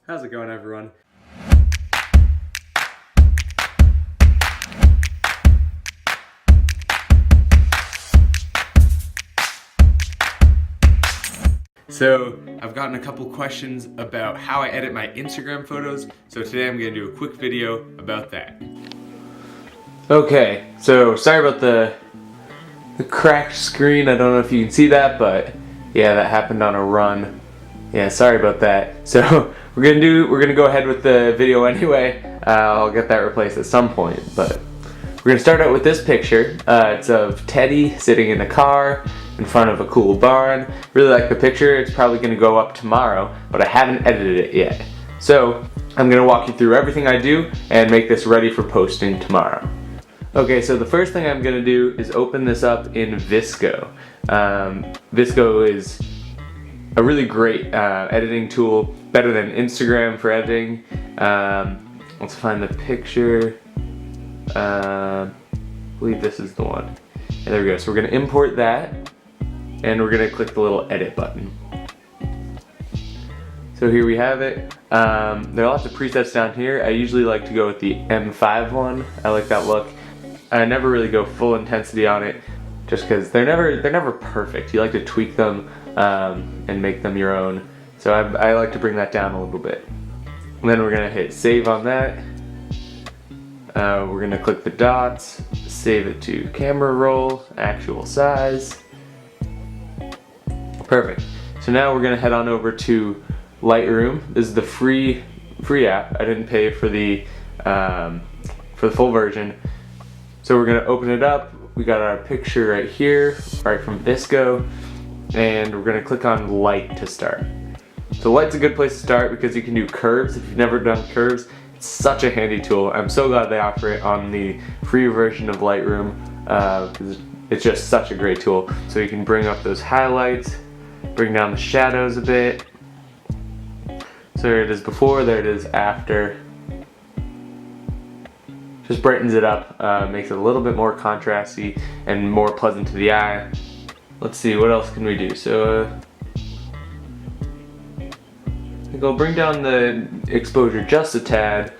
How's it going, everyone? So I've gotten a couple questions about how I edit my Instagram photos, so today I'm going to do a quick video about that. Okay, so sorry about the cracked screen. I don't know if you can see that, but yeah, that happened on a run. Yeah, sorry about that. So we're gonna go ahead with the video anyway. I'll get that replaced at some point, but we're gonna start out with this picture. It's of Teddy sitting in a car in front of a cool barn. Really like the picture. It's probably gonna go up tomorrow, but I haven't edited it yet. So I'm gonna walk you through everything I do and make this ready for posting tomorrow. Okay, so the first thing I'm gonna do is open this up in VSCO. VSCO is a really great editing tool, better than Instagram for editing. Let's find the picture. I believe this is the one. And there we go. So we're gonna import that, and we're gonna click the little edit button. So here we have it. There are lots of presets down here. I usually like to go with the M5 one. I like that look. I never really go full intensity on it, just because they're never perfect. You like to tweak them and make them your own. So I like to bring that down a little bit. And then we're gonna hit save on that. We're gonna click the dots, save it to camera roll, actual size. Perfect. So now we're gonna head on over to Lightroom. This is the free app. I didn't pay for the full version. So we're gonna open it up. We got our picture right here, right from VSCO, and we're gonna click on Light to start. So Light's a good place to start because you can do curves. If you've never done curves, it's such a handy tool. I'm so glad they offer it on the free version of Lightroom because it's just such a great tool. So you can bring up those highlights, bring down the shadows a bit. So there it is before, there it is after. Just brightens it up, makes it a little bit more contrasty and more pleasant to the eye. Let's see, what else can we do? So I think I'll bring down the exposure just a tad,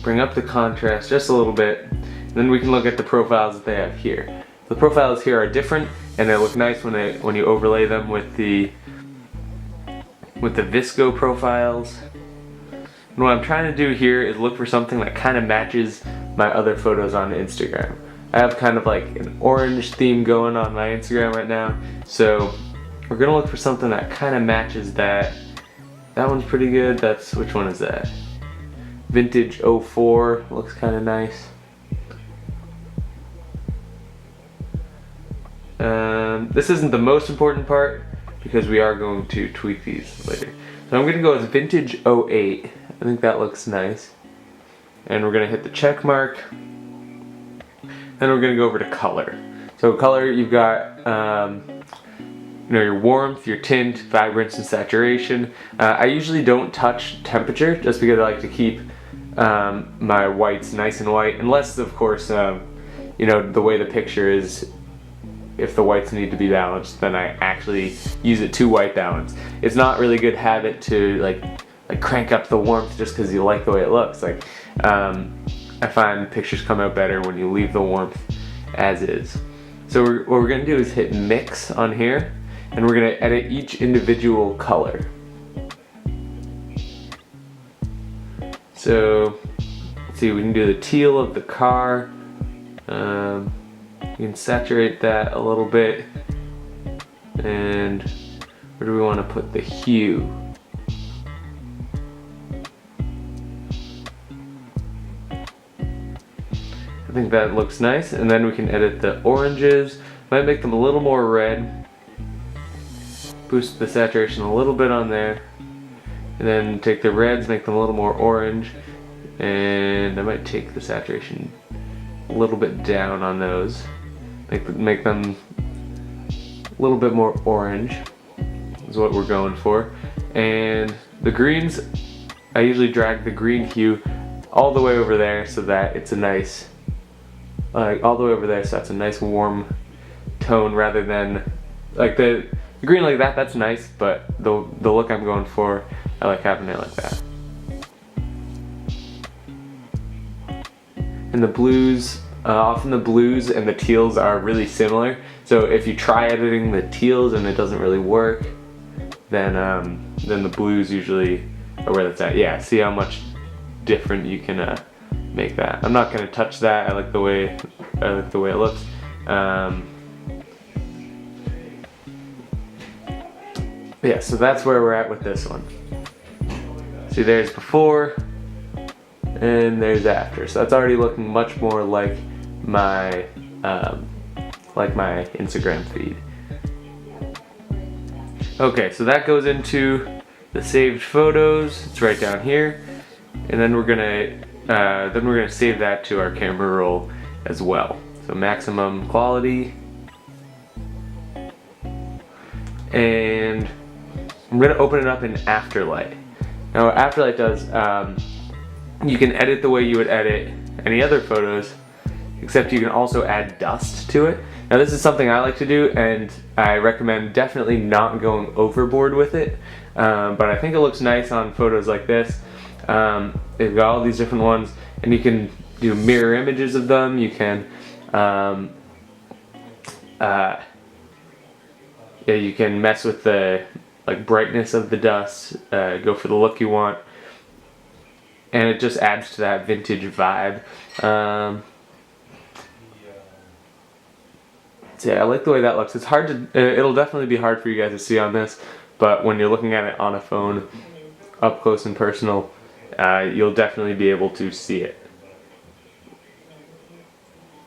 bring up the contrast just a little bit, and then we can look at the profiles that they have here. The profiles here are different, and they look nice when you overlay them with the VSCO profiles. And what I'm trying to do here is look for something that kind of matches my other photos on Instagram. I have kind of like an orange theme going on my Instagram right now, so we're gonna look for something that kind of matches that. That one's pretty good. Which one is that? Vintage 04, looks kind of nice. This isn't the most important part because we are going to tweak these later. So I'm gonna go with Vintage 08. I think that looks nice. And we're gonna hit the check mark. Then we're gonna go over to color. So color, you've got your warmth, your tint, vibrance, and saturation. I usually don't touch temperature just because I like to keep my whites nice and white, unless of course the way the picture is. If the whites need to be balanced, then I actually use it to white balance. It's not really good habit to like crank up the warmth just because you like the way it looks. I find pictures come out better when you leave the warmth as is. So what we're gonna do is hit mix on here, and we're gonna edit each individual color. So let's see, we can do the teal of the car. You can saturate that a little bit. And where do we want to put the hue? I think that looks nice. And then we can edit the oranges. Might make them a little more red. Boost the saturation a little bit on there. And then take the reds, make them a little more orange. And I might take the saturation a little bit down on those. Make them a little bit more orange is what we're going for. And the greens, I usually drag the green hue all the way over there so that it's a nice, all the way over there so that's a nice warm tone rather than like the green like that, that's nice, but the look I'm going for, I like having it like that. and the blues, often the blues and the teals are really similar. So if you try editing the teals and it doesn't really work, then the blues usually are where that's at. Yeah, see how much different you can make that. I'm not gonna touch that. I like the way it looks. Yeah, so that's where we're at with this one. See, there's before and there's after. So that's already looking much more like my Instagram feed. Okay, so that goes into the saved photos. It's right down here, and then we're gonna save that to our camera roll as well. So maximum quality, and I'm gonna open it up in Afterlight. Now what Afterlight does, you can edit the way you would edit any other photos, except you can also add dust to it. Now this is something I like to do, and I recommend definitely not going overboard with it, but I think it looks nice on photos like this. They've got all these different ones, and you can do mirror images of them. You can you can mess with the brightness of the dust, go for the look you want, and it just adds to that vintage vibe. So yeah, I like the way that looks. It's hard to, it'll definitely be hard for you guys to see on this, but when you're looking at it on a phone, up close and personal, you'll definitely be able to see it.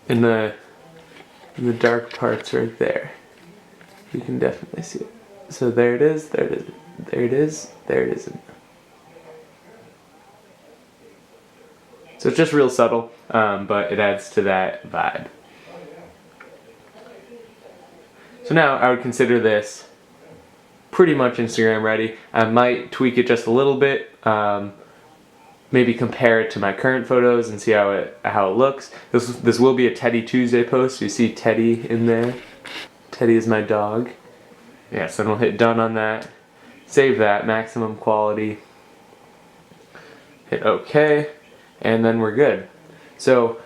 In the dark parts right there, you can definitely see it. So there it is, there it is, there it is, there it isn't. So it's just real subtle, but it adds to that vibe. So now I would consider this pretty much Instagram ready. I might tweak it just a little bit, maybe compare it to my current photos and see how it looks. This will be a Teddy Tuesday post. You see Teddy in there. Teddy is my dog. Yeah, so then we'll hit done on that. Save that, maximum quality. Hit OK, and then we're good. So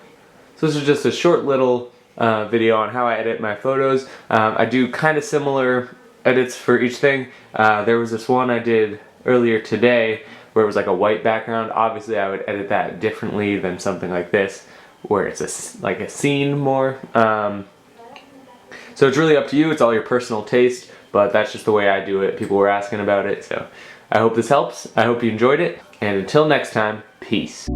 this is just a short little video on how I edit my photos. I do kind of similar edits for each thing. There was this one I did earlier today where it was like a white background. Obviously I would edit that differently than something like this where it's like a scene more. So it's really up to you. It's all your personal taste, but that's just the way I do it. People were asking about it, so I hope this helps. I hope you enjoyed it, and until next time, peace.